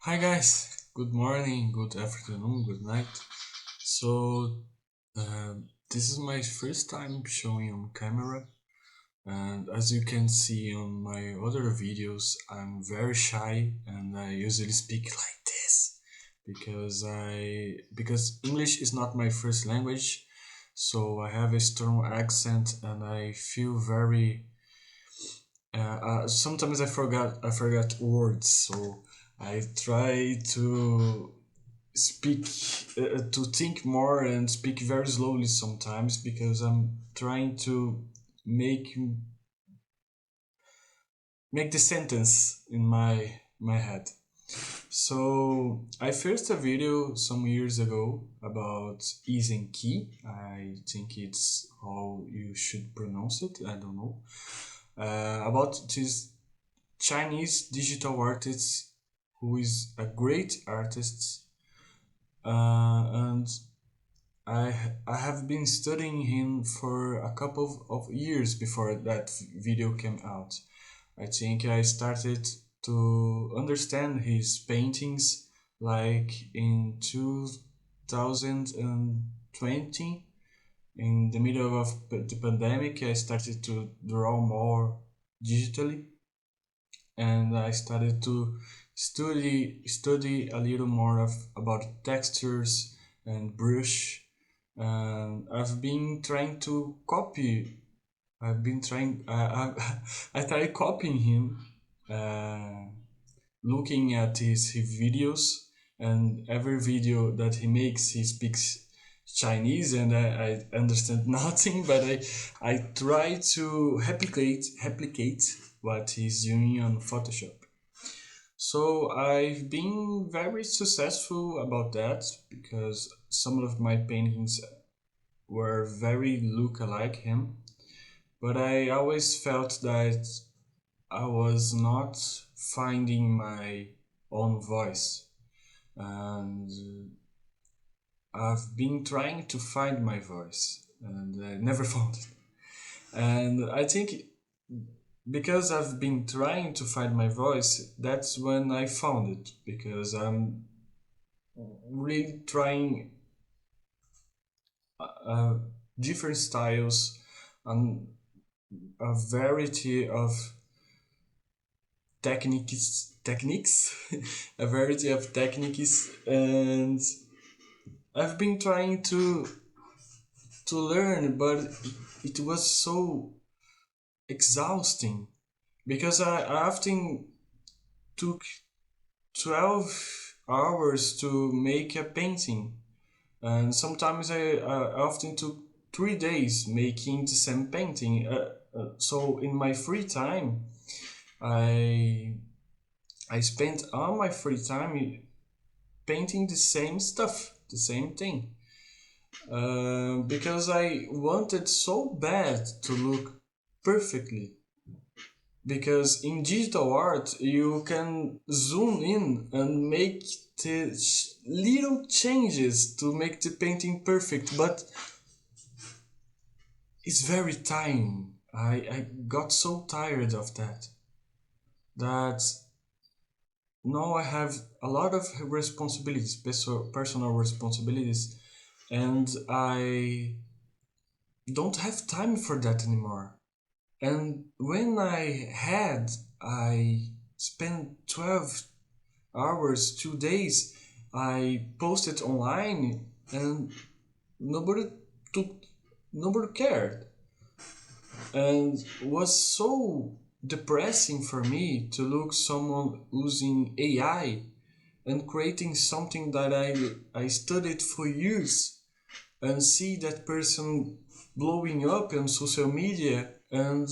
Hi guys, good morning, good afternoon, good night. So, uh, this is my first time showing on camera, and as you can see on my other videos, I'm very shy and I usually speak like this because English is not my first language, so I have a strong accent and I feel very sometimes I forgot words, so I try to speak to think more and speak very slowly sometimes because I'm trying to make make the sentence in my head. So I first a video some years ago about is and key. I think it's how you should pronounce it. I don't know. About this Chinese digital artist who is a great artist, and I have been studying him for a couple of years before that video came out. I think I started to understand his paintings like in 2020. In the middle of the pandemic, I started to draw more digitally, and I started to study a little more about textures and brush. And I've been trying to copy. I've been trying. I started copying him, uh, looking at his videos, and every video that he makes, he speaks Chinese, and I understand nothing, but I try to replicate what he's doing on Photoshop. So I've been very successful about that because some of my paintings were very look alike him, but I always felt that I was not finding my own voice, and I've been trying to find my voice and I never found it. And I think because I've been trying to find my voice, that's when I found it, because I'm really trying uh, different styles and a variety of techniques a variety of techniques, and I've been trying to learn, but it was so exhausting because I often took 12 hours to make a painting, and sometimes I often took 3 days making the same painting. So in my free time, I I spent all my free time painting the same stuff, the same thing, because I wanted so bad to look perfectly. Because in digital art, you can zoom in and make the little changes to make the painting perfect, but it's very tiring. I got so tired of that now I have a lot of responsibilities, personal responsibilities, and I don't have time for that anymore. And when I spent 12 hours, 2 days, I posted online, and nobody took, nobody cared. And was so depressing for me to look someone using AI and creating something that I studied for years, and see that person blowing up on social media, and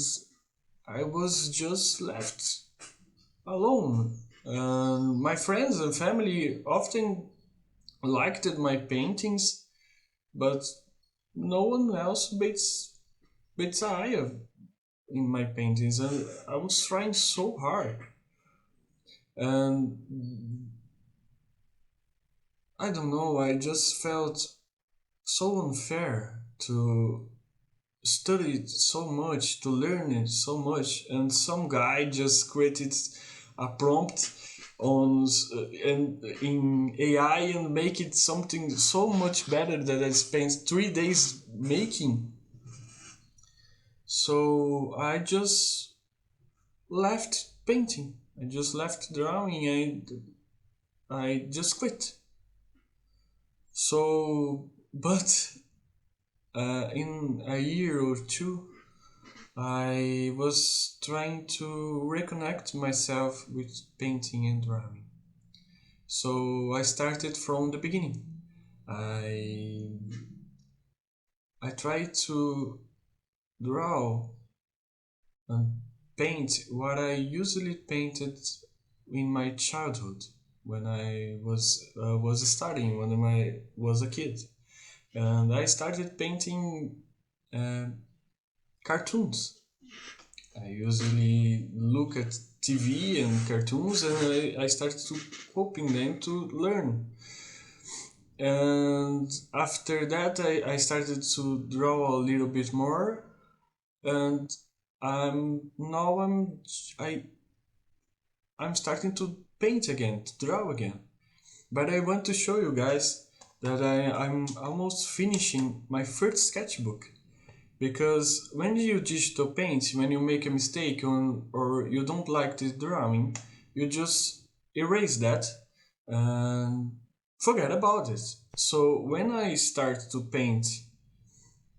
I was just left alone. My friends and family often liked my paintings, but no one else beats eye in my paintings, and I was trying so hard. And I don't know, I just felt so unfair to study it so much, to learn it so much, and some guy just created a prompt and in AI and make it something so much better that I spent 3 days making. So I just left painting. I just left drawing and I just quit. So, but in a year or two, I was trying to reconnect myself with painting and drawing. So I started from the beginning. I I tried to draw and paint what I usually painted in my childhood when I was studying when I was a kid, and I started painting uh, cartoons. I usually look at TV and cartoons, and I started to hoping them to learn. And after that, I started to draw a little bit more, and now I I'm starting to paint again, to draw again. But I want to show you guys that I'm almost finishing my first sketchbook. Because when you digital paint, when you make a mistake or you don't like the drawing, you just erase that and forget about it. So when I start to paint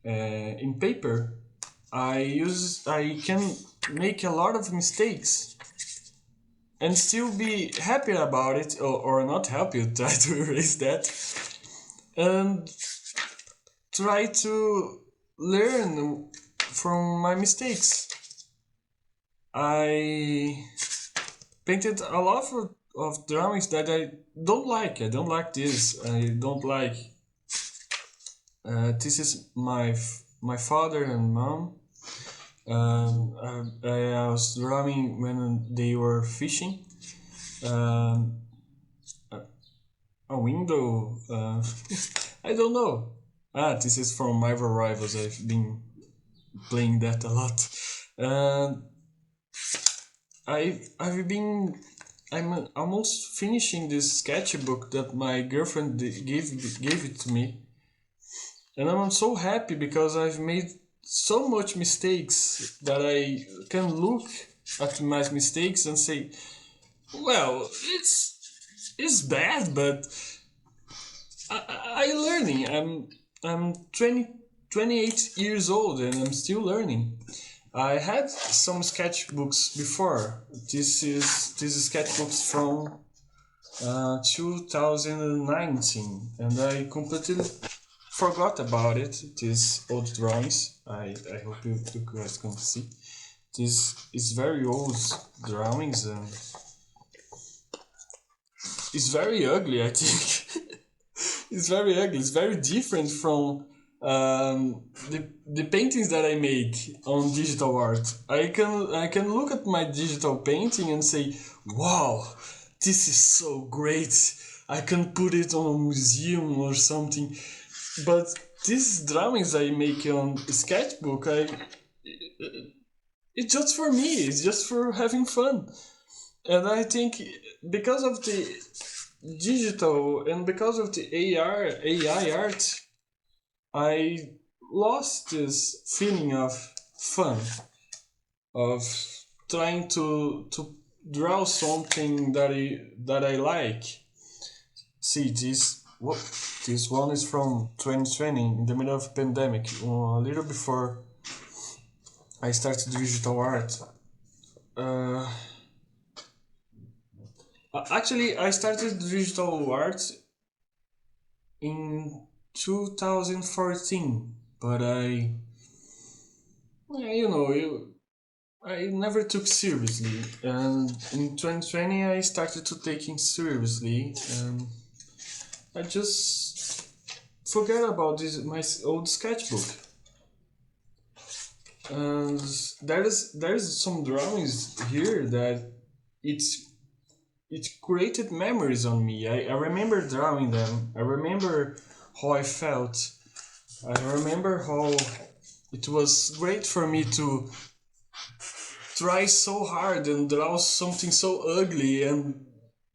in paper, I can make a lot of mistakes and still be happy about it, or not happy, try to erase that and try to learn from my mistakes. I painted a lot of drawings that I don't like. I don't like this. I don't like. This is my father and mom. I was drawing when they were fishing. Um, a window. I don't know. This is from Marvel Rivals. I've been playing that a lot. And I've been I'm almost finishing this sketchbook that my girlfriend gave it to me, and I'm so happy because I've made so much mistakes that I can look at my mistakes and say, well, it's bad, but I learning. I'm 28 years old and I'm still learning. I had some sketchbooks before. This is sketchbooks from 2019, and I completely forgot about it. These old drawings. I hope you guys can see. This is very old drawings, and it's very ugly. I think it's very ugly. It's very different from the paintings that I make on digital art. I can look at my digital painting and say, wow, this is so great. I can put it on a museum or something. But these drawings I make on sketchbook, it's just for me. It's just for having fun. And I think because of the digital and because of the AI art, I lost this feeling of fun, of trying to draw something that I like. See this one is from 2020 in the middle of pandemic, a little before I started digital art. Uh, Actually, I started digital art in 2014, but I never took seriously, and in 2020 I started to taking seriously, and I just forget about this my old sketchbook. And there's some drawings here that it's it created memories on me. I remember drawing them. I remember how I felt. I remember how it was great for me to try so hard and draw something so ugly and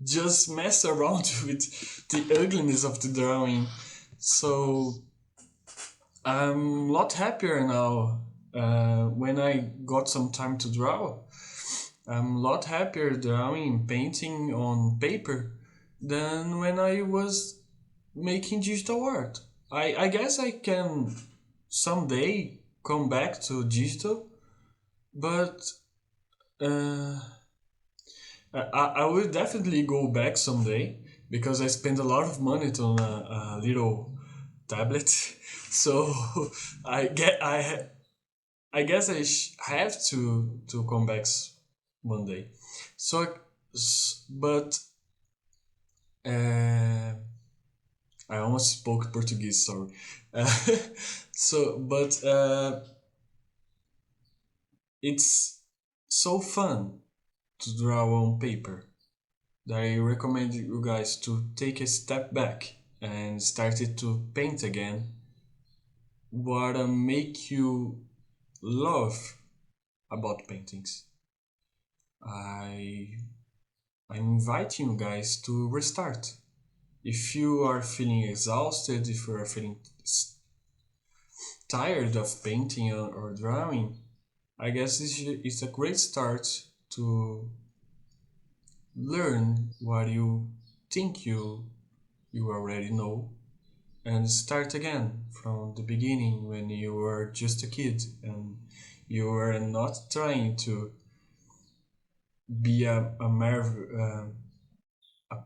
just mess around with the ugliness of the drawing. So I'm a lot happier now when I got some time to draw. I'm a lot happier drawing, painting on paper than when I was making digital art. I guess I can someday come back to digital, but uh, I will definitely go back someday because I spent a lot of money on a little tablet. So I guess have to come back one day. So, but uh, I almost spoke Portuguese. Sorry. Uh, but it's so fun to draw on paper that I recommend you guys to take a step back and started to paint again. What make you love about paintings? I I'm inviting you guys to restart. If you are feeling exhausted, if you are feeling tired of painting or drawing, I guess it's a great start to learn what you think you already know and start again from the beginning when you were just a kid and you were not trying to be a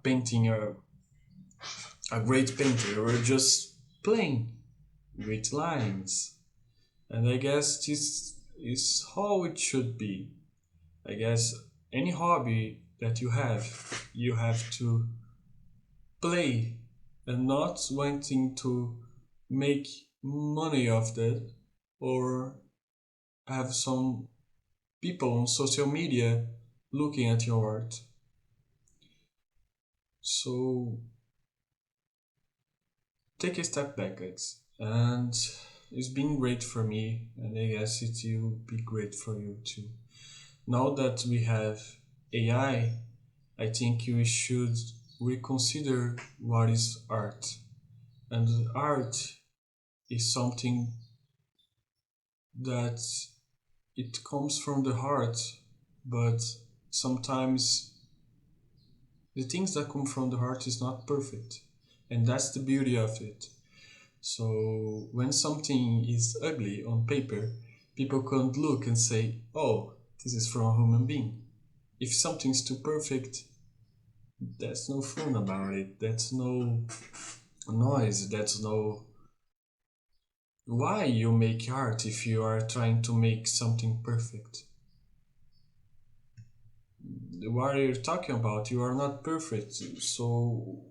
painting a great painter. You were just playing with lines, and I guess this is how it should be. I guess any hobby that you have to play and not wanting to make money of that or have some people on social media looking at your art. So take a step back, guys. And it's been great for me, and I guess it will be great for you too. Now that we have AI, I think we should reconsider what is art. And art is something that it comes from the heart, but sometimes the things that come from the heart is not perfect. And that's the beauty of it. So when something is ugly on paper, people can't look and say, oh, this is from a human being. If something's too perfect, that's no fun about it. That's no noise. That's no. Why you make art if you are trying to make something perfect? What are you talking about? You are not perfect. So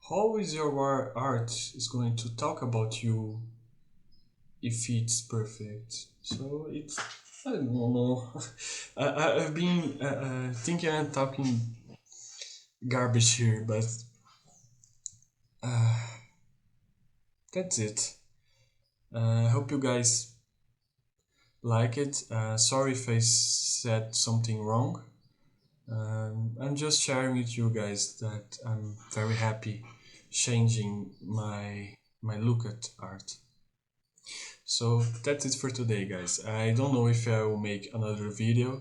how is your art is going to talk about you if it's perfect? So it's I don't know. I've been thinking and talking garbage here, but uh, that's it. I hope you guys like it. Sorry if I said something wrong. I'm just sharing with you guys that I'm very happy changing my look at art. So that's it for today, guys. I don't know if I will make another video,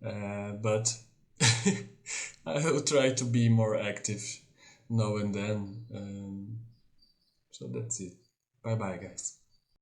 but I will try to be more active now and then. So that's it. Bye bye, guys.